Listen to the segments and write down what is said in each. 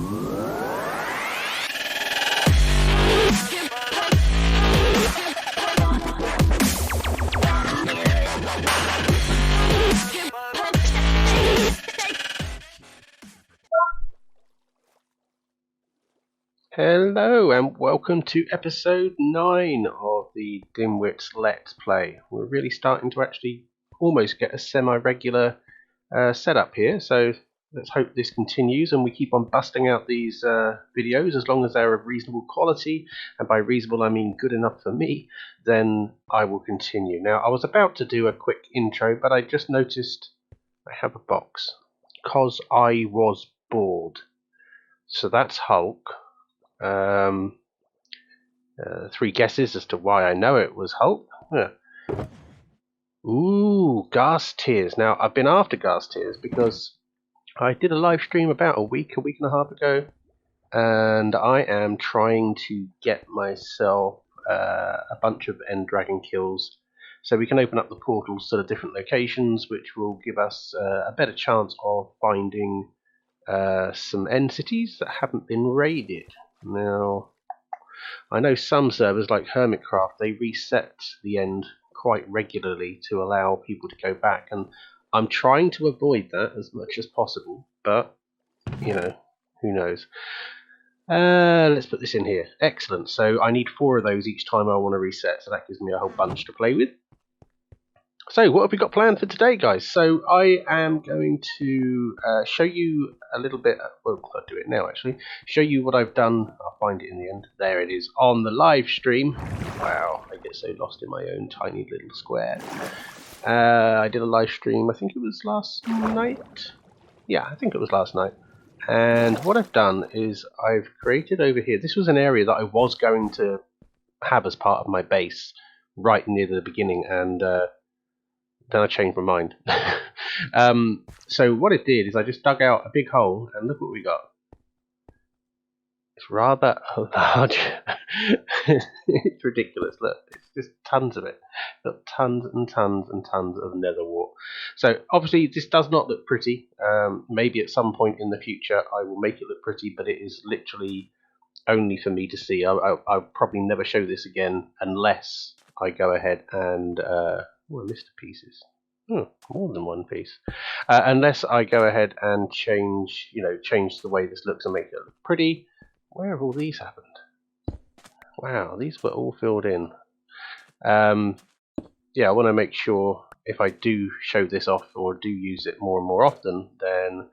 Hello and welcome to episode 9 of the Dimwits Let's Play. We're really starting to actually almost get a semi-regular setup here, so let's hope this continues and we keep on busting out these videos as long as they're of reasonable quality, and by reasonable I mean good enough for me, then I will continue. Now, I was about to do a quick intro, but I just noticed I have a box, because I was bored. So that's Hulk. 3 guesses as to why I know it was Hulk. Yeah. Ooh, gas tears. Now, I've been after gas tears because I did a live stream about a week and a half ago, and I am trying to get myself a bunch of end dragon kills so we can open up the portals to the different locations, which will give us a better chance of finding some end cities that haven't been raided. Now, I know some servers like Hermitcraft, they reset the end quite regularly to allow people to go back, and I'm trying to avoid that as much as possible, but, you know, who knows. Let's put this in here. Excellent, so I need 4 of those each time I want to reset, so that gives me a whole bunch to play with. So, what have we got planned for today, guys? So, I am going to show you a little bit. Well, I'll do it now, actually. Show you what I've done. I'll find it in the end. There it is, on the live stream. Wow, I get so lost in my own tiny little square. I did a live stream, I think it was last night. Yeah, I think it was last night. And what I've done is I've created over here. This was an area that I was going to have as part of my base right near the beginning, and then I changed my mind. So what it did is I just dug out a big hole, and look what we got. It's rather large. It's ridiculous. Look, it's just tons of it. Got tons and tons and tons of nether wart. So obviously this does not look pretty. Maybe at some point in the future I will make it look pretty, but it is literally only for me to see. I'll probably never show this again unless I go ahead and oh, I missed pieces. More than one piece. Unless I go ahead and change the way this looks and make it look pretty. Where have all these happened? Wow, these were all filled in. Yeah, I want to make sure if I do show this off or do use it more and more often, then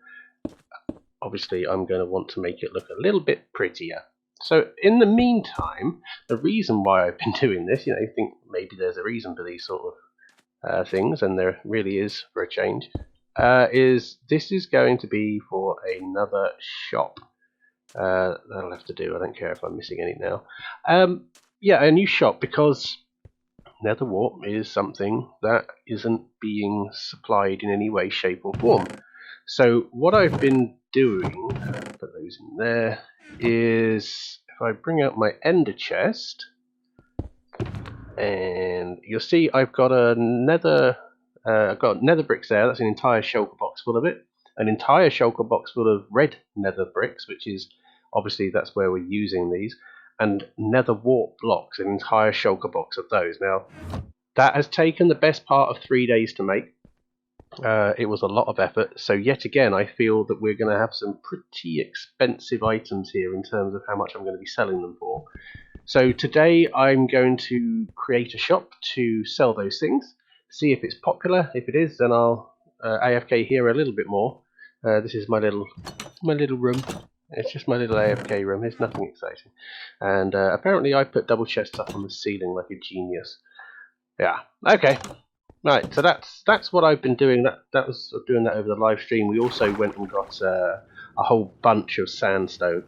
obviously I'm going to want to make it look a little bit prettier. So in the meantime, the reason why I've been doing this, you think maybe there's a reason for these sort of things, and there really is for a change, is this is going to be for another shop. That'll have to do. I don't care if I'm missing any now. Yeah, a new shop, because nether wart is something that isn't being supplied in any way, shape or form. So what I've been doing, put those in there, is if I bring out my ender chest, and you'll see I've got a nether bricks there. That's an entire shulker box full of it. An entire shulker box full of red nether bricks, which is obviously that's where we're using these, and nether wart blocks, an entire shulker box of those. Now, that has taken the best part of 3 days to make. It was a lot of effort, so yet again I feel that we're going to have some pretty expensive items here in terms of how much I'm going to be selling them for. So today I'm going to create a shop to sell those things, see if it's popular. If it is, then I'll AFK here a little bit more. This is my little room. It's just my little AFK room. It's nothing exciting. And apparently I put double chests up on the ceiling like a genius. Yeah. Okay. Right. So that's what I've been doing. That was doing that over the live stream. We also went and got a whole bunch of sandstone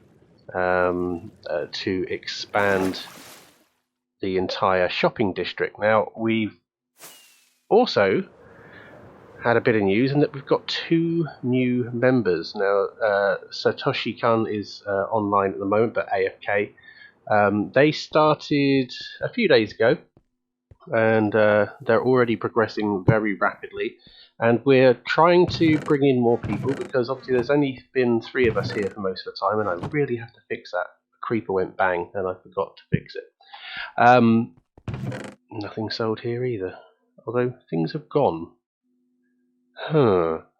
to expand the entire shopping district. Now, we've also had a bit of news in that we've got 2 new members. Now, Satoshi-kun is online at the moment, but AFK. They started a few days ago, and they're already progressing very rapidly. And we're trying to bring in more people because obviously there's only been 3 of us here for most of the time, and I really have to fix that. The creeper went bang, and I forgot to fix it. Nothing sold here either, although things have gone.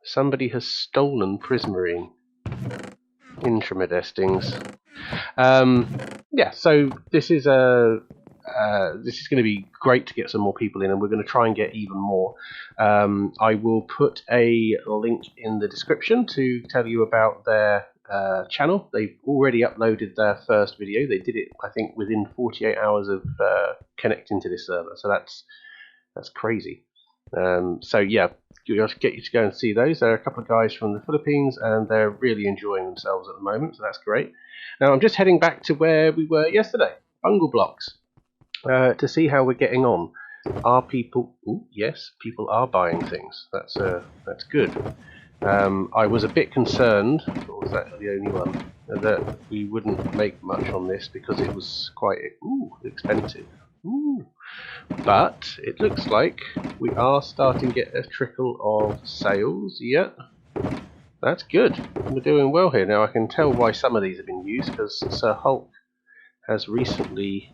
Somebody has stolen prismarine. Intramodestings. Yeah, so this is going to be great to get some more people in, and we're going to try and get even more. I will put a link in the description to tell you about their channel. They've already uploaded their first video. They did it, I think, within 48 hours of connecting to this server, so that's crazy. So yeah, I'll get you to go and see those. There are a couple of guys from the Philippines, and they're really enjoying themselves at the moment, so that's great. Now I'm just heading back to where we were yesterday, Bungle Blocks, to see how we're getting on. Are people? Ooh, yes, people are buying things. That's good. I was a bit concerned, or was that the only one, that we wouldn't make much on this because it was quite expensive. But it looks like we are starting to get a trickle of sales. Yeah, that's good. We're doing well here. Now I can tell why some of these have been used, because Sir Hulk has recently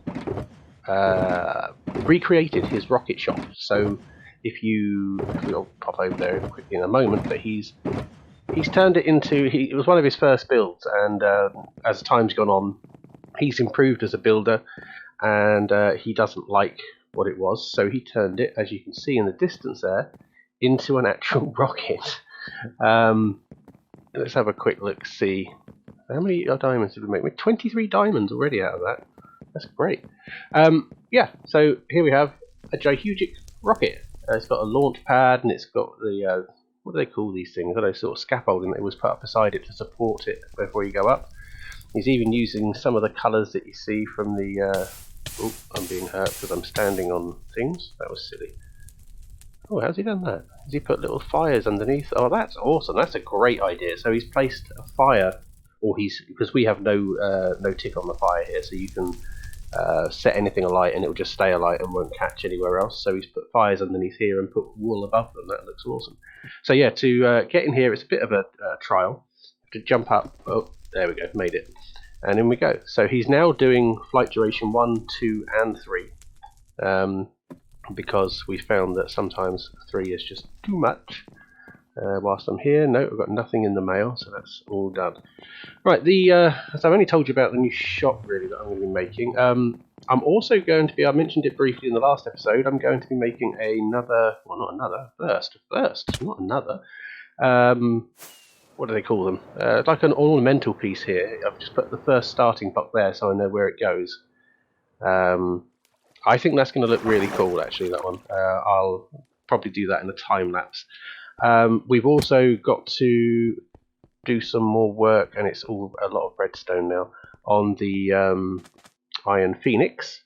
recreated his rocket shop. So we'll pop over there quickly in a moment, but he's turned it into, it was one of his first builds, and as time's gone on, he's improved as a builder, and he doesn't like what it was, so he turned it, as you can see in the distance there, into an actual rocket. Let's have a quick look, see how many diamonds did we make? 23 diamonds already out of that. That's great. Yeah, so here we have a gigantic rocket. It's got a launch pad, and it's got the what do they call these things? Those sort of scaffolding that was put up beside it to support it before you go up. He's even using some of the colours that you see from the oh, I'm being hurt because I'm standing on things. That was silly. Oh, how's he done that? Has he put little fires underneath? Oh, that's awesome. That's a great idea. So he's placed a fire, or because we have no tick on the fire here, so you can set anything alight and it will just stay alight and won't catch anywhere else. So he's put fires underneath here and put wool above them. That looks awesome. So yeah, to get in here, it's a bit of a trial. To jump up. Oh, there we go. Made it. And in we go. So he's now doing flight duration 1, 2, and 3, because we found that sometimes 3 is just too much. Whilst I'm here, no, I've got nothing in the mail, so that's all done. Right, as I've only told you about the new shop really that I'm going to be making. I'm also going to be, I mentioned it briefly in the last episode, I'm going to be making what do they call them? Like an ornamental piece here. I've just put the first starting block there so I know where it goes. I think that's going to look really cool, actually, that one. I'll probably do that in a time lapse. We've also got to do some more work, and it's all a lot of redstone now, on the Iron Phoenix.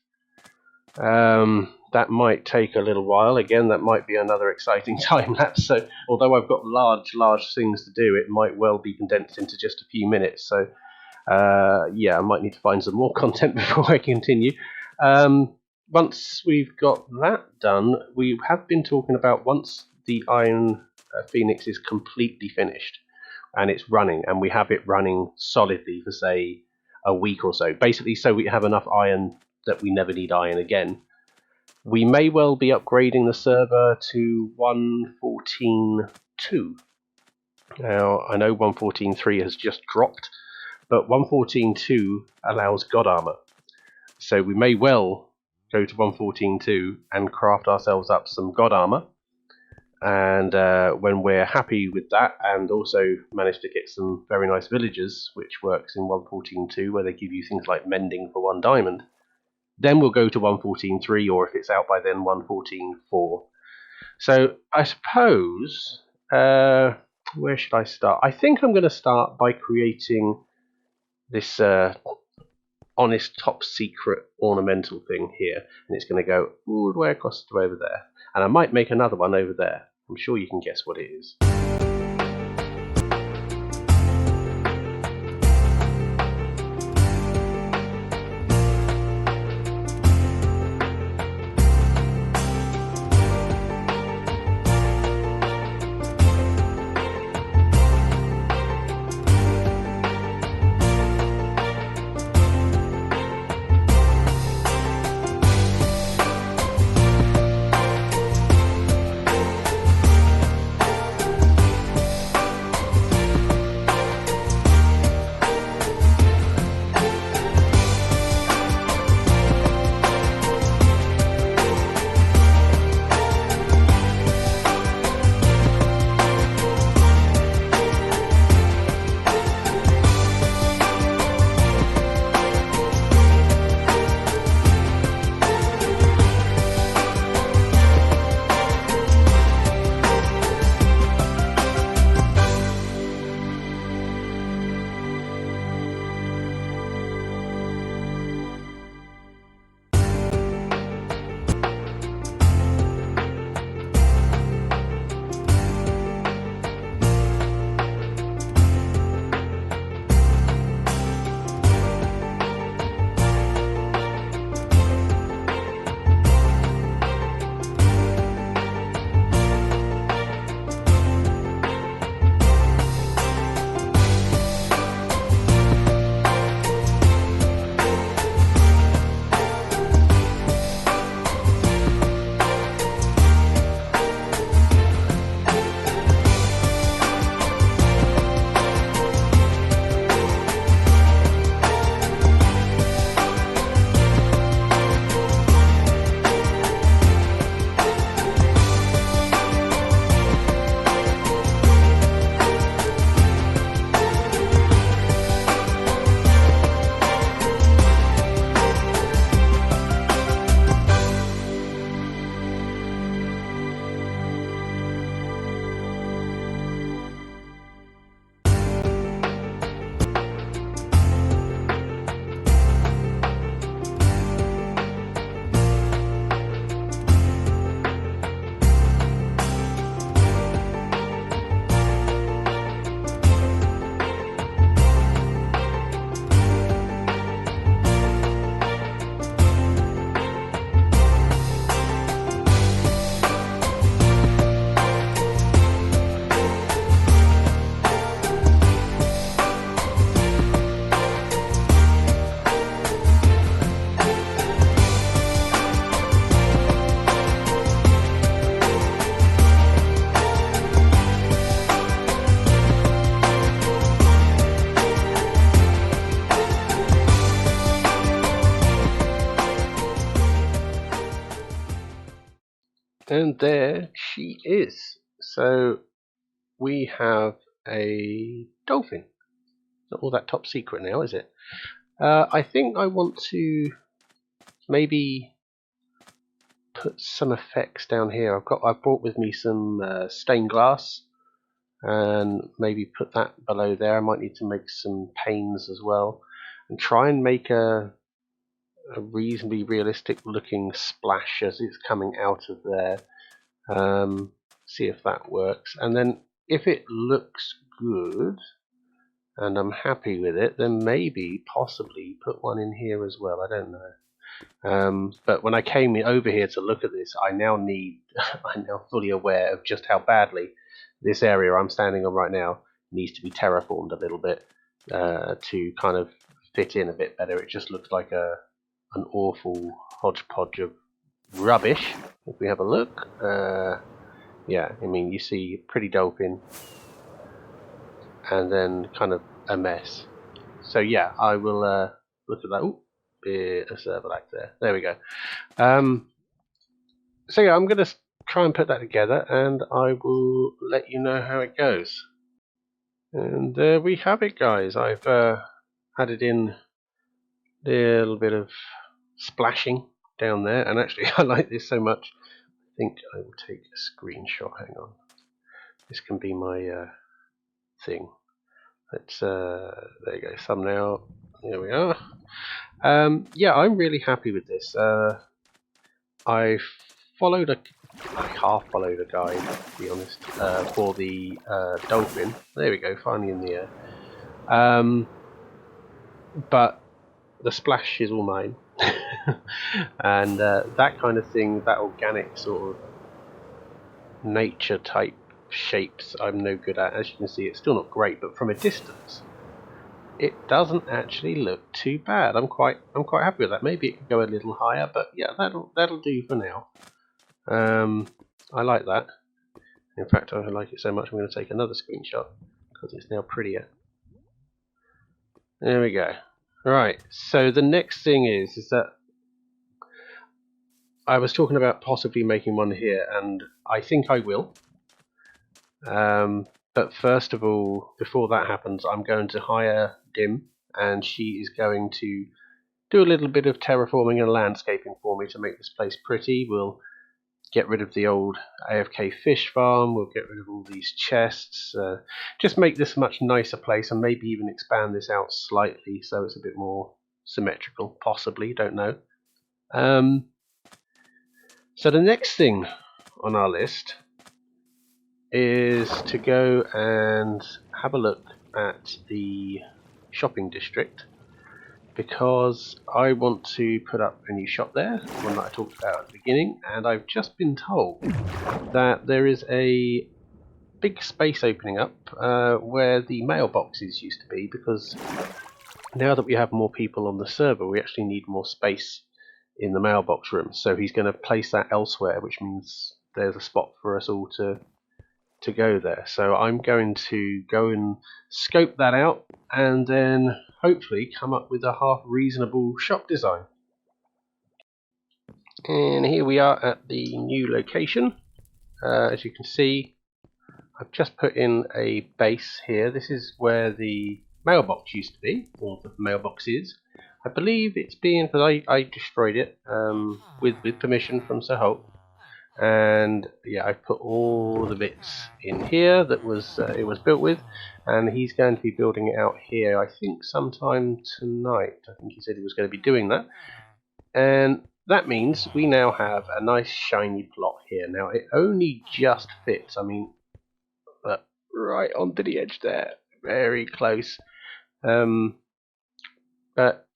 That might take a little while. Again, that might be another exciting time lapse. So, although I've got large things to do, it might well be condensed into just a few minutes. So, yeah, I might need to find some more content before I continue. Once we've got that done, we have been talking about once the Iron Phoenix is completely finished and it's running, and we have it running solidly for, say, a week or so, basically so we have enough iron that we never need iron again. We may well be upgrading the server to 1.14.2. Now, I know 1.14.3 has just dropped, but 1.14.2 allows God Armor. So we may well go to 1.14.2 and craft ourselves up some God Armor. And when we're happy with that, and also manage to get some very nice villagers, which works in 1.14.2, where they give you things like mending for 1 diamond, then we'll go to 1.14.3, or if it's out by then, 1.14.4. So I suppose, where should I start? I think I'm going to start by creating this honest top secret ornamental thing here, and it's going to go all the way across to over there. And I might make another one over there. I'm sure you can guess what it is. And there she is. So we have a dolphin. Not all that top secret now, is it? I think I want to maybe put some effects down here. I've brought with me some stained glass, and maybe put that below there. I might need to make some panes as well, and try and make a reasonably realistic looking splash as it's coming out of there. See if that works, and then if it looks good and I'm happy with it, then maybe possibly put one in here as well. I don't know. But when I came over here to look at this, I'm now fully aware of just how badly this area I'm standing on right now needs to be terraformed a little bit to kind of fit in a bit better. It just looks like an awful hodgepodge of rubbish. If we have a look, yeah, I mean, you see pretty dolphin and then kind of a mess. So yeah, I will look at that. Ooh, bit of server lag there. There we go. So yeah, I'm going to try and put that together, and I will let you know how it goes. And there we have it, guys. I've added in a little bit of splashing down there, and actually I like this so much, I think I will take a screenshot. Hang on. This can be my thing. Let's there you go, thumbnail. There we are. Yeah, I'm really happy with this. I half followed a guide, to be honest, for the dolphin. There we go, finally in the air. But the splash is all mine, and that kind of thing, that organic sort of nature type shapes, I'm no good at. As you can see, it's still not great, but from a distance, it doesn't actually look too bad. I'm quite happy with that. Maybe it could go a little higher, but yeah, that'll do for now. I like that. In fact, I like it so much I'm going to take another screenshot because it's now prettier. There we go. Right, so the next thing is that I was talking about possibly making one here, and I think I will. But first of all, before that happens, I'm going to hire Dim, and she is going to do a little bit of terraforming and landscaping for me to make this place pretty. We'll get rid of the old AFK fish farm, we'll get rid of all these chests, just make this a much nicer place, and maybe even expand this out slightly so it's a bit more symmetrical, possibly, don't know. So the next thing on our list is to go and have a look at the shopping district, because I want to put up a new shop there, the one that I talked about at the beginning, and I've just been told that there is a big space opening up where the mailboxes used to be, because now that we have more people on the server, we actually need more space in the mailbox room. So he's going to place that elsewhere, which means there's a spot for us all to go there. So I'm going to go and scope that out, and then hopefully come up with a half reasonable shop design. And here we are at the new location. As you can see, I've just put in a base here. This is where the mailbox used to be, or the mailbox is. I believe it's being, because I destroyed it with permission from Sir Holt. And yeah, I've put all the bits in here that was it was built with, and he's going to be building it out here, I think sometime tonight. I think he said he was going to be doing that, and that means we now have a nice shiny plot here. Now it only just fits, I mean, right onto the edge there, very close, but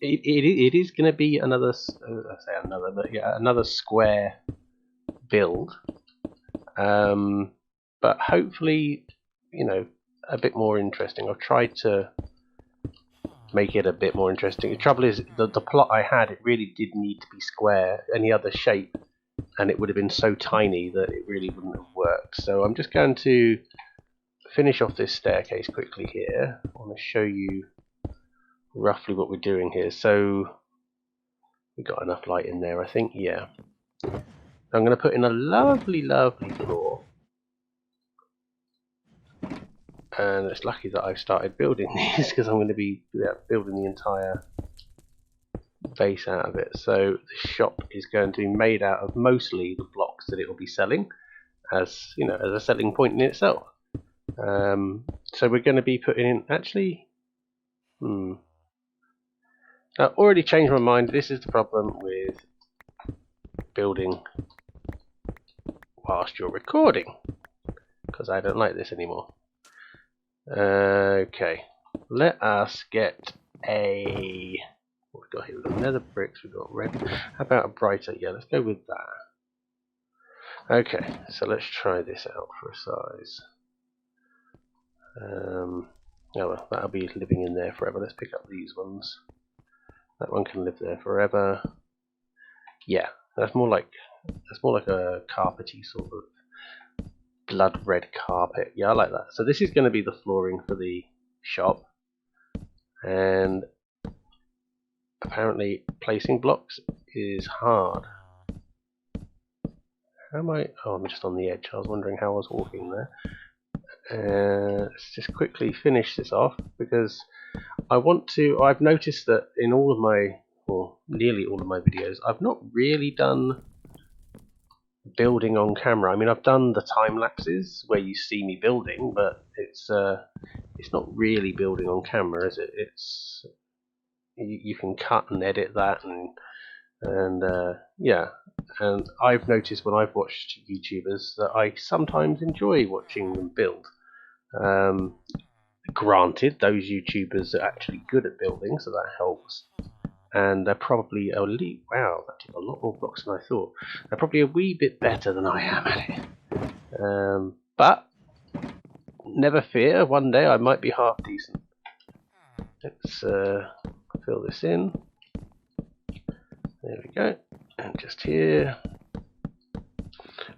it is going to be another, another square build, but hopefully, you know, a bit more interesting. I've tried to make it a bit more interesting. The trouble is, the plot I had, it really did need to be square, any other shape, and it would have been so tiny that it really wouldn't have worked. So I'm just going to finish off this staircase quickly here. I want to show you roughly what we're doing here. So we got enough light in there, I think, yeah. I'm going to put in a lovely, lovely floor. And it's lucky that I've started building these because I'm going to be building the entire base out of it. So the shop is going to be made out of mostly the blocks that it will be selling, as you know, as a selling point in itself. So we're going to be putting in actually. I've already changed my mind. This is the problem with building whilst you're recording, because I don't like this anymore. Okay, let us get a. What we got here? We've got nether bricks. We've got red. How about a brighter? Yeah, let's go with that. Okay, so let's try this out for a size. Oh well, that'll be living in there forever. Let's pick up these ones. That one can live there forever. Yeah, that's more like a carpety sort of blood red carpet. Yeah, I like that. So this is going to be the flooring for the shop, and apparently placing blocks is hard. How am I? Oh, I'm just on the edge. I was wondering how I was walking there. Let's just quickly finish this off because I want to. I've noticed that in all of my, or nearly all of my videos, I've not really done building on camera. I mean, I've done the time lapses where you see me building, but it's not really building on camera, is it? It's you can cut and edit that, and yeah. And I've noticed when I've watched YouTubers that I sometimes enjoy watching them build. Granted, those YouTubers are actually good at building, so that helps. And they're probably a wee, wow, that took a lot more blocks than I thought. They're probably a wee bit better than I am at it. But never fear, one day I might be half decent. Let's fill this in. There we go. And just here.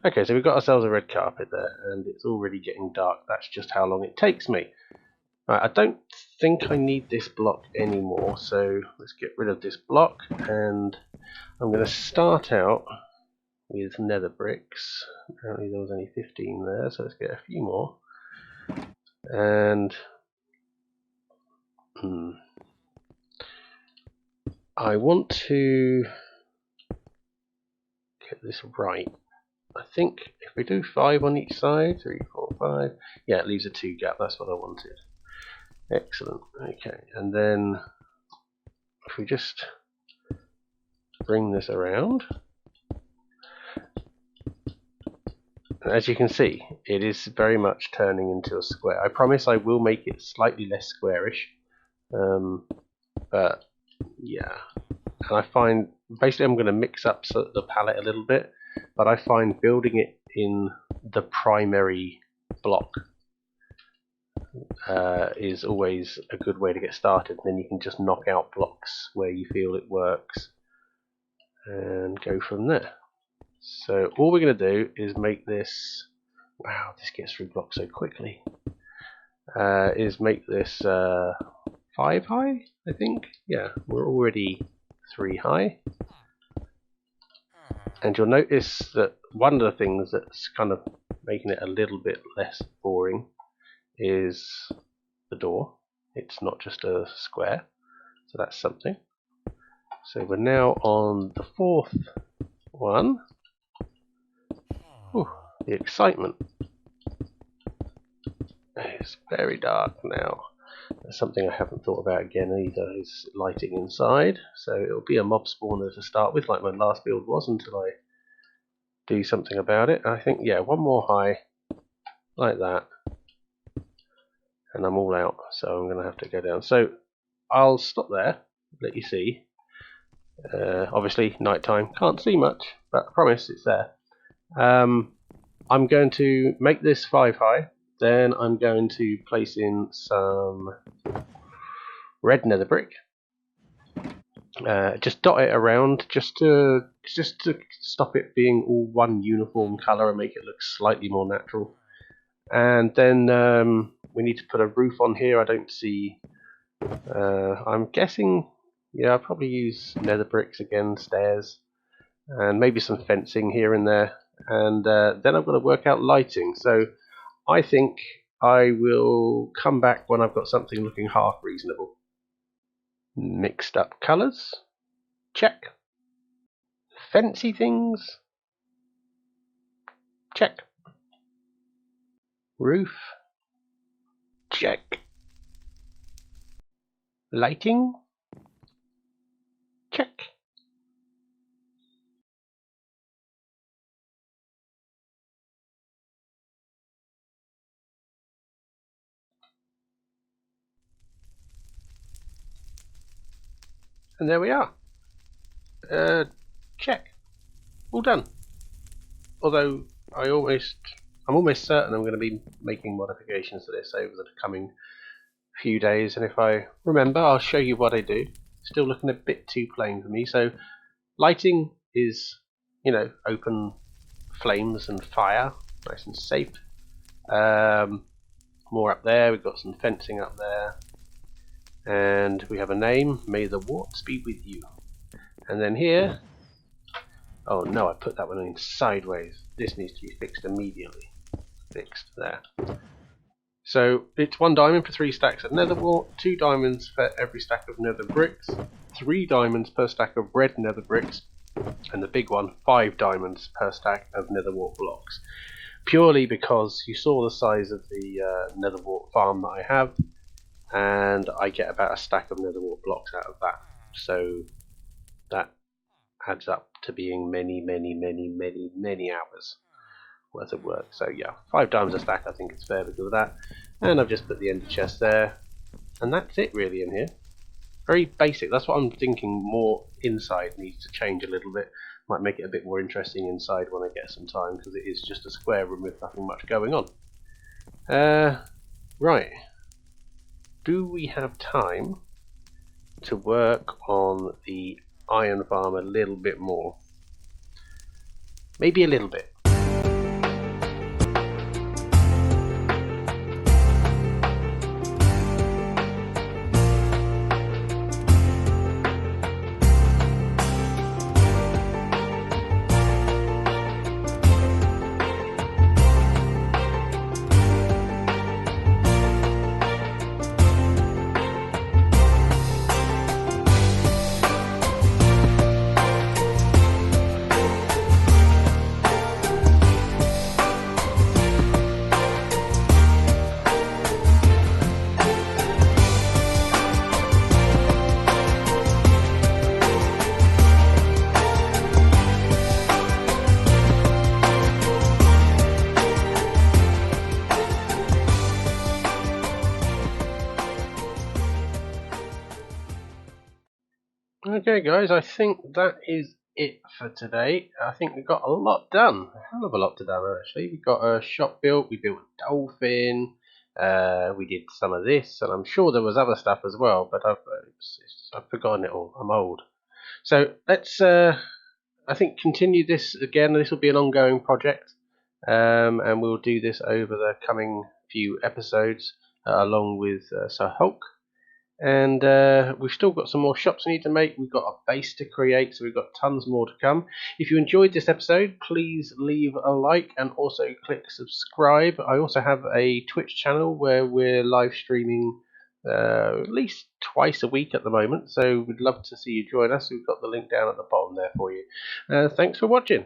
Okay, so we've got ourselves a red carpet there, and it's already getting dark. That's just how long it takes me. Right, I don't think I need this block anymore, so let's get rid of this block, and I'm going to start out with nether bricks. Apparently there was only 15 there, so let's get a few more. And I want to get this right. I think if we do 5 on each side, 3, 4, 5, yeah, it leaves a 2 gap. That's what I wanted. Excellent. Okay, and then if we just bring this around, as you can see, it is very much turning into a square. I promise I will make it slightly less squarish, but yeah. And I find basically I'm going to mix up the palette a little bit, but I find building it in the primary block is always a good way to get started. Then you can just knock out blocks where you feel it works and go from there. So all we're going to do is make this. Wow, this gets through blocks so quickly. Is make this 5 high, I think. Yeah, we're already 3 high. And you'll notice that one of the things that's kind of making it a little bit less boring is the door. It's not just a square, so that's something. So we're now on the 4th one. Ooh, the excitement. It's very dark now. That's something I haven't thought about again either, is lighting inside. So it'll be a mob spawner to start with, like my last build was, until I do something about it. I think, yeah, one more high, like that, and I'm all out, so I'm going to have to go down. So I'll stop there, let you see. Obviously, nighttime, can't see much, but I promise it's there. I'm going to make this 5 high, then I'm going to place in some red nether brick. Just dot it around, just to stop it being all one uniform colour and make it look slightly more natural. And then we need to put a roof on here. I don't see. I'm guessing. Yeah, I'll probably use nether bricks again, stairs. and maybe some fencing here and there, and then I've got to work out lighting. So I think I will come back when I've got something looking half reasonable. Mixed up colours, check. Fancy things, check. Roof, check. Lighting, check. And there we are. Check. All done. Although I'm almost certain I'm going to be making modifications to this over the coming few days, and if I remember, I'll show you what I do. Still looking a bit too plain for me. So lighting is, open flames and fire, nice and safe. More up there. We've got some fencing up there, and we have a name. May the warts be with you. And then here. Oh no, I put that one in sideways. This needs to be fixed immediately. Fixed there. So it's 1 diamond for 3 stacks of nether wart, 2 diamonds for every stack of nether bricks, 3 diamonds per stack of red nether bricks, and the big one, 5 diamonds per stack of nether wart blocks. Purely because you saw the size of the nether wart farm that I have, and I get about a stack of nether wart blocks out of that. So that adds up to being many hours worth of work. So yeah, 5 diamonds a stack, I think it's fair because of that. And I've just put the ender chest there, and that's it really in here. Very basic. That's what I'm thinking. More inside needs to change a little bit. Might make it a bit more interesting inside when I get some time, because it is just a square room with nothing much going on. Right. Do we have time to work on the iron farm a little bit more? Maybe a little bit. Okay guys, I think that is it for today. I think we got a lot done. A hell of a lot done actually. We got a shop built, we built a dolphin, we did some of this, and I'm sure there was other stuff as well, but I've forgotten it all. I'm old. So let's, I think, continue this again. This will be an ongoing project, and we'll do this over the coming few episodes, along with Sir Hulk. And we've still got some more shops we need to make. We've got a base to create, so we've got tons more to come. If you enjoyed this episode, please leave a like and also click subscribe. I also have a Twitch channel where we're live streaming at least twice a week at the moment, so we'd love to see you join us. We've got the link down at the bottom there for you. Thanks for watching.